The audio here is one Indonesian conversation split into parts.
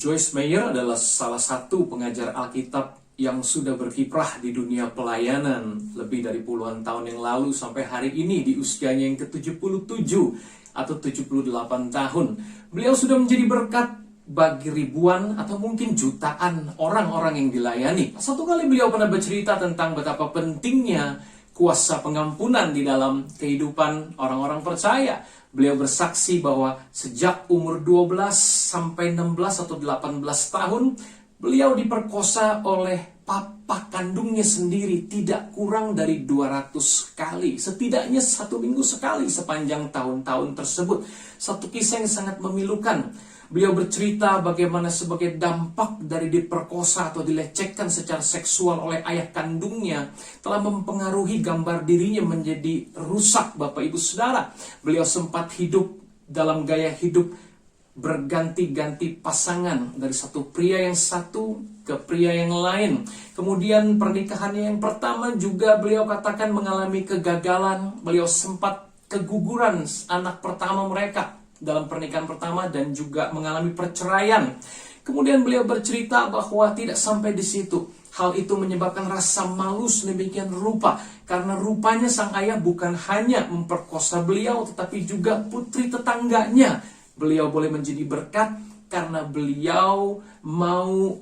Joyce Meyer adalah salah satu pengajar Alkitab yang sudah berkiprah di dunia pelayanan lebih dari puluhan tahun yang lalu sampai hari ini di usianya yang ke-77 atau 78 tahun. Beliau sudah menjadi berkat bagi ribuan atau mungkin jutaan orang-orang yang dilayani. Satu kali beliau pernah bercerita tentang betapa pentingnya kuasa pengampunan di dalam kehidupan orang-orang percaya. Beliau bersaksi bahwa sejak umur 12 sampai 16 atau 18 tahun, beliau diperkosa oleh papa kandungnya sendiri tidak kurang dari 200 kali. Setidaknya 1 minggu sekali sepanjang tahun-tahun tersebut. Satu kisah yang sangat memilukan. Beliau bercerita bagaimana sebagai dampak dari diperkosa atau dilecehkan secara seksual oleh ayah kandungnya telah mempengaruhi gambar dirinya menjadi rusak, Bapak Ibu Saudara. Beliau sempat hidup dalam gaya hidup berganti-ganti pasangan dari satu pria yang satu ke pria yang lain. Kemudian pernikahannya yang pertama juga beliau katakan mengalami kegagalan. Beliau sempat keguguran anak pertama mereka dalam pernikahan pertama dan juga mengalami perceraian. Kemudian beliau bercerita bahwa tidak sampai di situ. Hal itu menyebabkan rasa malu sedemikian rupa. Karena rupanya sang ayah bukan hanya memperkosa beliau, tetapi juga putri tetangganya. Beliau boleh menjadi berkat karena beliau mau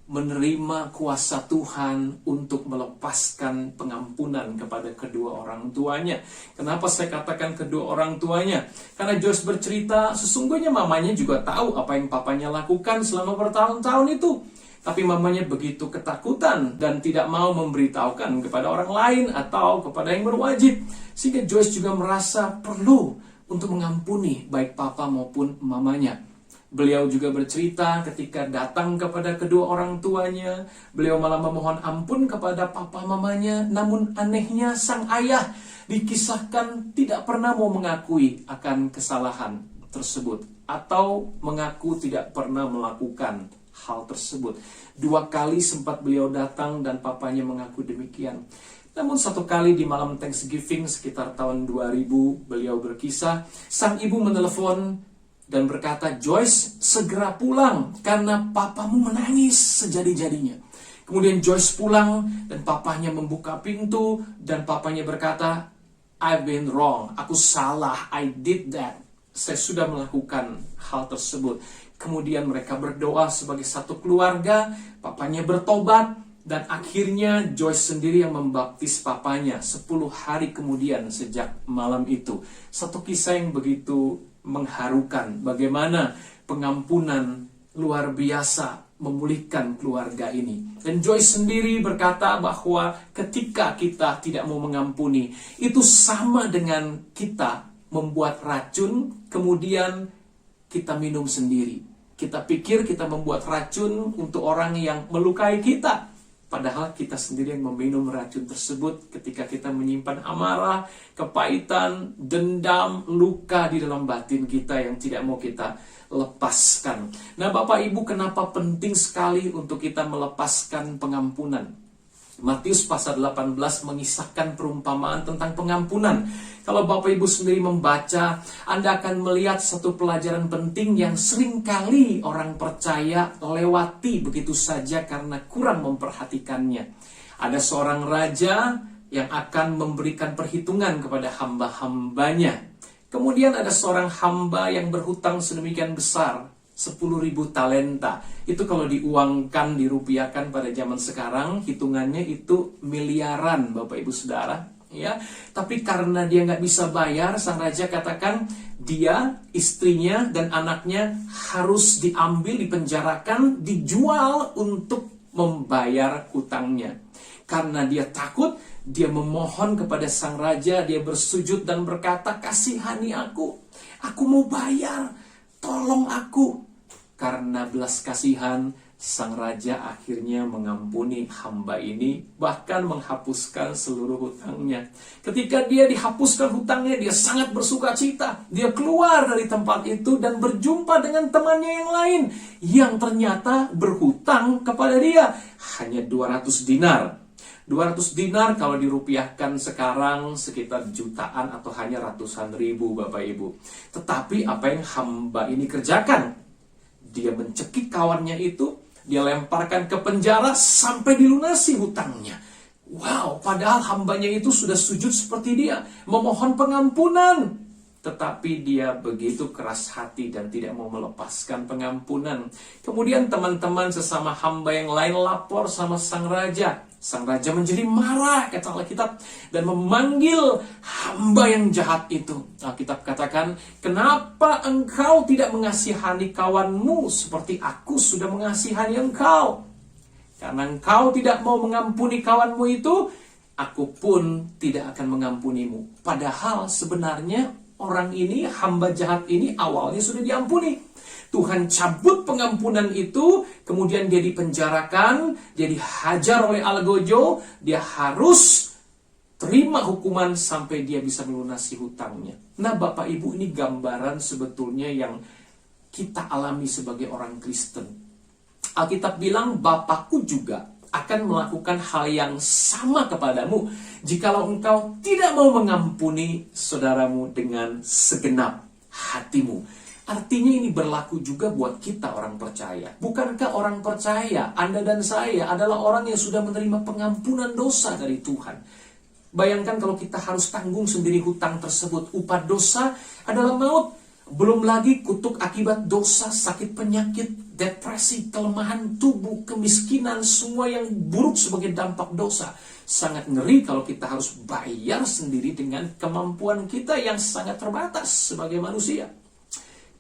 menerima kuasa Tuhan untuk melepaskan pengampunan kepada kedua orang tuanya. Kenapa saya katakan kedua orang tuanya? Karena Joyce bercerita, sesungguhnya mamanya juga tahu apa yang papanya lakukan selama bertahun-tahun itu. Tapi mamanya begitu ketakutan dan tidak mau memberitahukan kepada orang lain atau kepada yang berwajib. Sehingga Joyce juga merasa perlu untuk mengampuni baik papa maupun mamanya. Beliau juga bercerita ketika datang kepada kedua orang tuanya, beliau malah memohon ampun kepada papa mamanya. Namun anehnya sang ayah dikisahkan tidak pernah mau mengakui akan kesalahan tersebut atau mengaku tidak pernah melakukan hal tersebut. 2 kali sempat beliau datang dan papanya mengaku demikian. Namun 1 kali di malam Thanksgiving sekitar tahun 2000 beliau berkisah, sang ibu menelepon dan berkata, "Joyce, segera pulang karena papamu menangis sejadi-jadinya." Kemudian Joyce pulang dan papanya membuka pintu dan papanya berkata, "I've been wrong, aku salah, I did that. Saya sudah melakukan hal tersebut." Kemudian mereka berdoa sebagai satu keluarga, papanya bertobat dan akhirnya Joyce sendiri yang membaptis papanya 10 hari kemudian sejak malam itu. Satu kisah yang begitu mengharukan bagaimana pengampunan luar biasa memulihkan keluarga ini. Dan Joyce sendiri berkata bahwa ketika kita tidak mau mengampuni, itu sama dengan kita membuat racun, kemudian kita minum sendiri. Kita pikir kita membuat racun untuk orang yang melukai kita. Padahal kita sendiri yang meminum racun tersebut ketika kita menyimpan amarah, kepahitan, dendam, luka di dalam batin kita yang tidak mau kita lepaskan. Nah, Bapak Ibu, kenapa penting sekali untuk kita melepaskan pengampunan? Matius pasal 18 mengisahkan perumpamaan tentang pengampunan. Kalau Bapak Ibu sendiri membaca, Anda akan melihat satu pelajaran penting yang seringkali orang percaya lewati begitu saja karena kurang memperhatikannya. Ada seorang raja yang akan memberikan perhitungan kepada hamba-hambanya. Kemudian ada seorang hamba yang berhutang sedemikian besar, 10.000 talenta. Itu kalau diuangkan, dirupiahkan pada zaman sekarang, hitungannya itu miliaran, Bapak Ibu Saudara. Ya, tapi karena dia nggak bisa bayar, sang raja katakan dia, istrinya, dan anaknya harus diambil, dipenjarakan, dijual untuk membayar hutangnya. Karena dia takut, dia memohon kepada sang raja, dia bersujud dan berkata, "Kasihani aku mau bayar, tolong aku." Karena belas kasihan, sang raja akhirnya mengampuni hamba ini, bahkan menghapuskan seluruh hutangnya. Ketika dia dihapuskan hutangnya, dia sangat bersuka cita. Dia keluar dari tempat itu dan berjumpa dengan temannya yang lain, yang ternyata berhutang kepada dia hanya 200 dinar. 200 dinar kalau dirupiahkan sekarang sekitar jutaan atau hanya ratusan ribu, Bapak Ibu. Tetapi apa yang hamba ini kerjakan? Dia mencekik kawannya itu, dia lemparkan ke penjara sampai dilunasi hutangnya. Wow, padahal hambanya itu sudah sujud seperti dia, memohon pengampunan. Tetapi dia begitu keras hati dan tidak mau melepaskan pengampunan. Kemudian teman-teman sesama hamba yang lain lapor sama sang raja. Sang raja menjadi marah, kata Alkitab, dan memanggil hamba yang jahat itu. Alkitab katakan, kenapa engkau tidak mengasihani kawanmu seperti aku sudah mengasihani engkau? Karena engkau tidak mau mengampuni kawanmu itu, aku pun tidak akan mengampunimu. Padahal sebenarnya orang ini, hamba jahat ini awalnya sudah diampuni. Tuhan cabut pengampunan itu, kemudian dia dipenjarakan, dia dihajar oleh algojo, dia harus terima hukuman sampai dia bisa melunasi hutangnya. Nah, Bapak Ibu, ini gambaran sebetulnya yang kita alami sebagai orang Kristen. Alkitab bilang, Bapakku juga akan melakukan hal yang sama kepadamu jikalau engkau tidak mau mengampuni saudaramu dengan segenap hatimu. Artinya ini berlaku juga buat kita orang percaya. Bukankah orang percaya, Anda dan saya adalah orang yang sudah menerima pengampunan dosa dari Tuhan? Bayangkan kalau kita harus tanggung sendiri hutang tersebut. Upah dosa adalah maut. Belum lagi kutuk akibat dosa, sakit penyakit, depresi, kelemahan tubuh, kemiskinan, semua yang buruk sebagai dampak dosa. Sangat ngeri kalau kita harus bayar sendiri dengan kemampuan kita yang sangat terbatas sebagai manusia.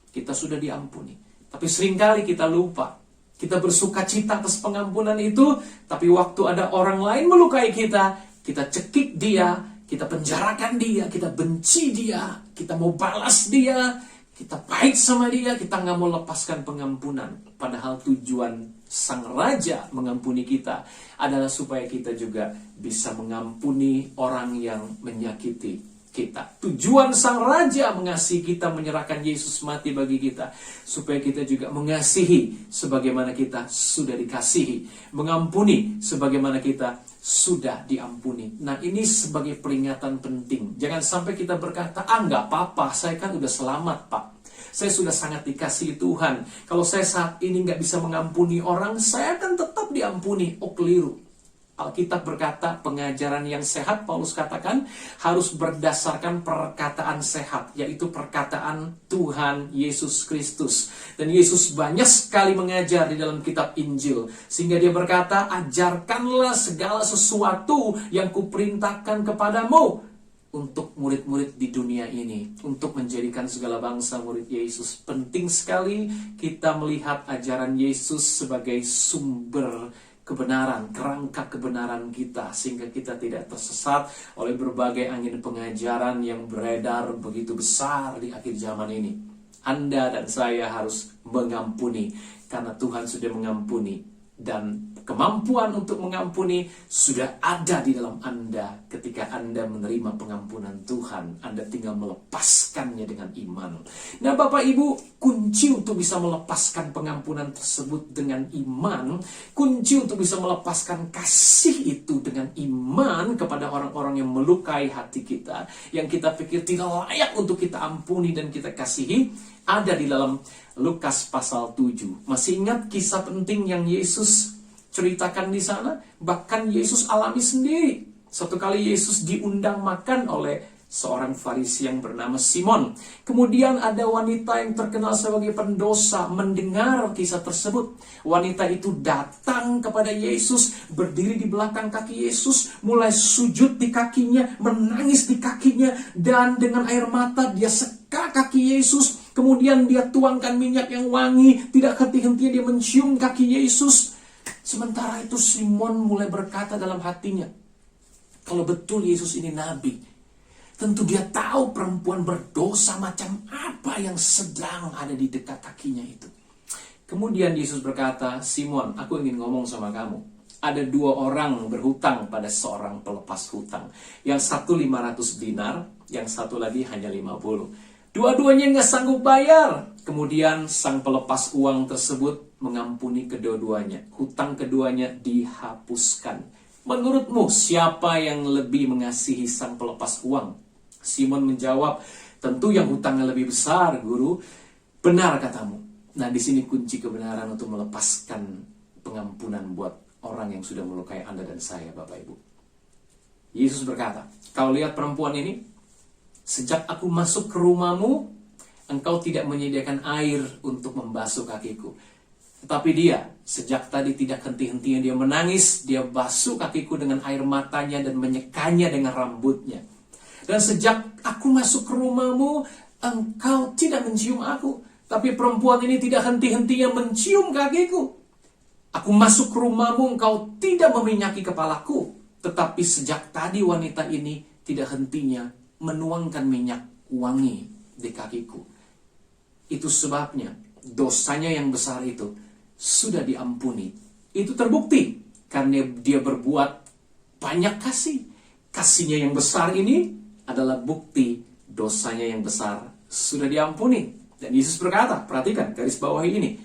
Kita sudah diampuni, tapi seringkali kita lupa. Kita bersuka cita atas pengampunan itu, tapi waktu ada orang lain melukai kita, kita cekik dia, kita penjarakan dia, kita benci dia, kita mau balas dia, kita pahit sama dia, kita nggak mau lepaskan pengampunan. Padahal tujuan sang raja mengampuni kita adalah supaya kita juga bisa mengampuni orang yang menyakiti kita. Tujuan sang raja mengasihi kita, menyerahkan Yesus mati bagi kita, supaya kita juga mengasihi sebagaimana kita sudah dikasihi, mengampuni sebagaimana kita sudah diampuni. Nah, ini sebagai peringatan penting. Jangan sampai kita berkata, nggak apa-apa, saya kan udah selamat, Pak. Saya sudah sangat dikasihi Tuhan. Kalau saya saat ini nggak bisa mengampuni orang, saya akan tetap diampuni. Oh, keliru. Alkitab berkata, pengajaran yang sehat, Paulus katakan, harus berdasarkan perkataan sehat, yaitu perkataan Tuhan Yesus Kristus. Dan Yesus banyak sekali mengajar di dalam kitab Injil, sehingga dia berkata, ajarkanlah segala sesuatu yang kuperintahkan kepadamu untuk murid-murid di dunia ini, untuk menjadikan segala bangsa murid Yesus. Penting sekali kita melihat ajaran Yesus sebagai sumber kebenaran, kerangka kebenaran kita, sehingga kita tidak tersesat oleh berbagai angin pengajaran yang beredar begitu besar di akhir zaman ini. Anda dan saya harus mengampuni, karena Tuhan sudah mengampuni, dan kemampuan untuk mengampuni sudah ada di dalam Anda. Ketika Anda menerima pengampunan Tuhan, Anda tinggal melepaskannya dengan iman. Nah, Bapak Ibu, kunci untuk bisa melepaskan pengampunan tersebut dengan iman, kunci untuk bisa melepaskan kasih itu dengan iman kepada orang-orang yang melukai hati kita, yang kita pikir tidak layak untuk kita ampuni dan kita kasihi, ada di dalam Lukas pasal 7. Masih ingat kisah penting yang Yesus ceritakan di sana? Bahkan Yesus alami sendiri. Suatu kali Yesus diundang makan oleh seorang Farisi yang bernama Simon. Kemudian ada wanita yang terkenal sebagai pendosa mendengar kisah tersebut. Wanita itu datang kepada Yesus, berdiri di belakang kaki Yesus, mulai sujud di kakinya, menangis di kakinya, dan dengan air mata dia seka kaki Yesus. Kemudian dia tuangkan minyak yang wangi, tidak henti-hentinya dia mencium kaki Yesus. Sementara itu Simon mulai berkata dalam hatinya, kalau betul Yesus ini nabi, tentu dia tahu perempuan berdosa macam apa yang sedang ada di dekat kakinya itu. Kemudian Yesus berkata, Simon, aku ingin ngomong sama kamu. Ada 2 orang berhutang pada seorang pelepas hutang. Yang satu 500 dinar, yang satu lagi hanya 50. Dua-duanya nggak sanggup bayar. Kemudian sang pelepas uang tersebut mengampuni kedua-duanya. Hutang keduanya dihapuskan. Menurutmu siapa yang lebih mengasihi sang pelepas uang? Simon menjawab, tentu yang hutangnya lebih besar, guru. Benar katamu. Nah, di sini kunci kebenaran untuk melepaskan pengampunan buat orang yang sudah melukai Anda dan saya, Bapak Ibu. Yesus berkata, "Kau lihat perempuan ini? Sejak aku masuk ke rumahmu, engkau tidak menyediakan air untuk membasuh kakiku. Tetapi dia, sejak tadi tidak henti-hentinya dia menangis, dia basuh kakiku dengan air matanya dan menyekanya dengan rambutnya. Dan sejak aku masuk ke rumahmu, engkau tidak mencium aku. Tapi perempuan ini tidak henti-hentinya mencium kakiku. Aku masuk ke rumahmu, engkau tidak meminyaki kepalaku. Tetapi sejak tadi wanita ini tidak hentinya menuangkan minyak wangi di kakiku. Itu sebabnya dosanya yang besar itu sudah diampuni." Itu terbukti karena dia berbuat banyak kasih. Kasihnya yang besar ini adalah bukti dosanya yang besar sudah diampuni. Dan Yesus berkata, perhatikan garis bawahi ini,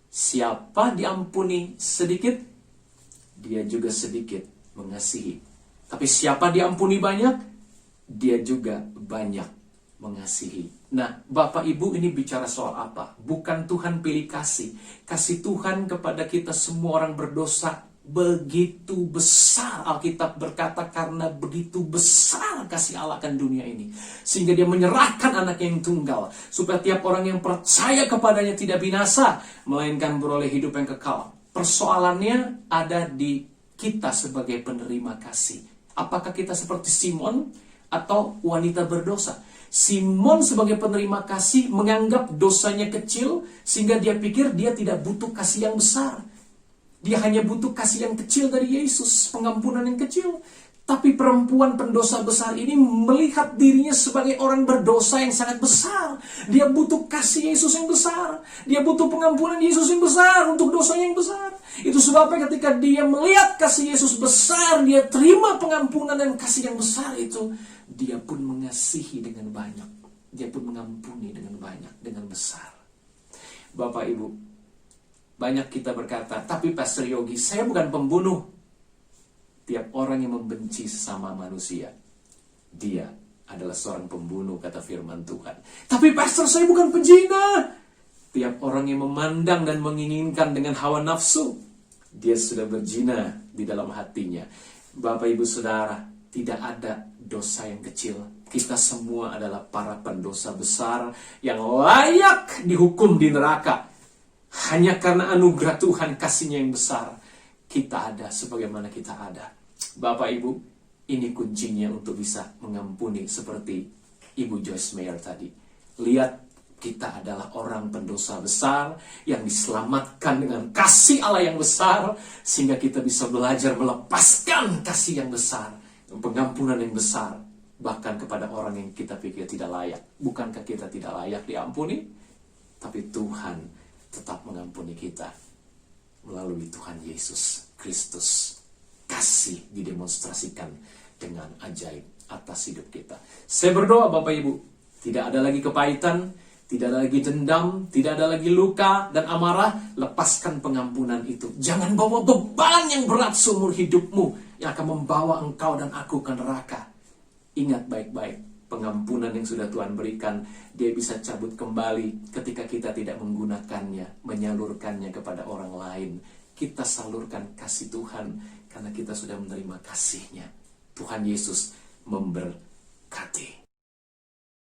siapa diampuni sedikit, dia juga sedikit mengasihi. Tapi siapa diampuni banyak, dia juga banyak mengasihi. Nah, Bapak Ibu, ini bicara soal apa? Bukan Tuhan pilih kasih. Kasih Tuhan kepada kita semua orang berdosa begitu besar. Alkitab berkata karena begitu besar kasih Allah akan dunia ini, sehingga dia menyerahkan anak yang tunggal, supaya tiap orang yang percaya kepadanya tidak binasa, melainkan beroleh hidup yang kekal. Persoalannya ada di kita sebagai penerima kasih. Apakah kita seperti Simon atau wanita berdosa? Simon sebagai penerima kasih menganggap dosanya kecil, sehingga dia pikir dia tidak butuh kasih yang besar. Dia hanya butuh kasih yang kecil dari Yesus, pengampunan yang kecil. Tapi perempuan pendosa besar ini melihat dirinya sebagai orang berdosa yang sangat besar. Dia butuh kasih Yesus yang besar. Dia butuh pengampunan Yesus yang besar untuk dosanya yang besar. Itu sebabnya ketika dia melihat kasih Yesus besar, dia terima pengampunan dan kasih yang besar itu, dia pun mengasihi dengan banyak. Dia pun mengampuni dengan banyak, dengan besar. Bapak Ibu, banyak kita berkata, tapi Pastor Yogi, saya bukan pembunuh. Tiap orang yang membenci sesama manusia, dia adalah seorang pembunuh, kata firman Tuhan. Tapi Pastor, saya bukan pezina. Tiap orang yang memandang dan menginginkan dengan hawa nafsu, dia sudah berzina di dalam hatinya. Bapak Ibu Saudara, tidak ada dosa yang kecil. Kita semua adalah para pendosa besar yang layak dihukum di neraka. Hanya karena anugerah Tuhan, kasih-Nya yang besar, kita ada sebagaimana kita ada. Bapak Ibu, ini kuncinya untuk bisa mengampuni seperti Ibu Joyce Meyer tadi. Lihat, kita adalah orang pendosa besar yang diselamatkan dengan kasih Allah yang besar, sehingga kita bisa belajar melepaskan kasih yang besar, pengampunan yang besar, bahkan kepada orang yang kita pikir tidak layak. Bukankah kita tidak layak diampuni? Tapi Tuhan tetap mengampuni kita melalui Tuhan Yesus Kristus. Kasih didemonstrasikan dengan ajaib atas hidup kita. Saya berdoa Bapak Ibu, tidak ada lagi kepahitan, tidak ada lagi dendam, tidak ada lagi luka dan amarah. Lepaskan pengampunan itu. Jangan bawa beban yang berat seumur hidupmu yang akan membawa engkau dan aku ke neraka. Ingat baik-baik, pengampunan yang sudah Tuhan berikan, dia bisa cabut kembali ketika kita tidak menggunakannya, menyalurkannya kepada orang lain. Kita salurkan kasih Tuhan karena kita sudah menerima kasih-Nya. Tuhan Yesus memberkati.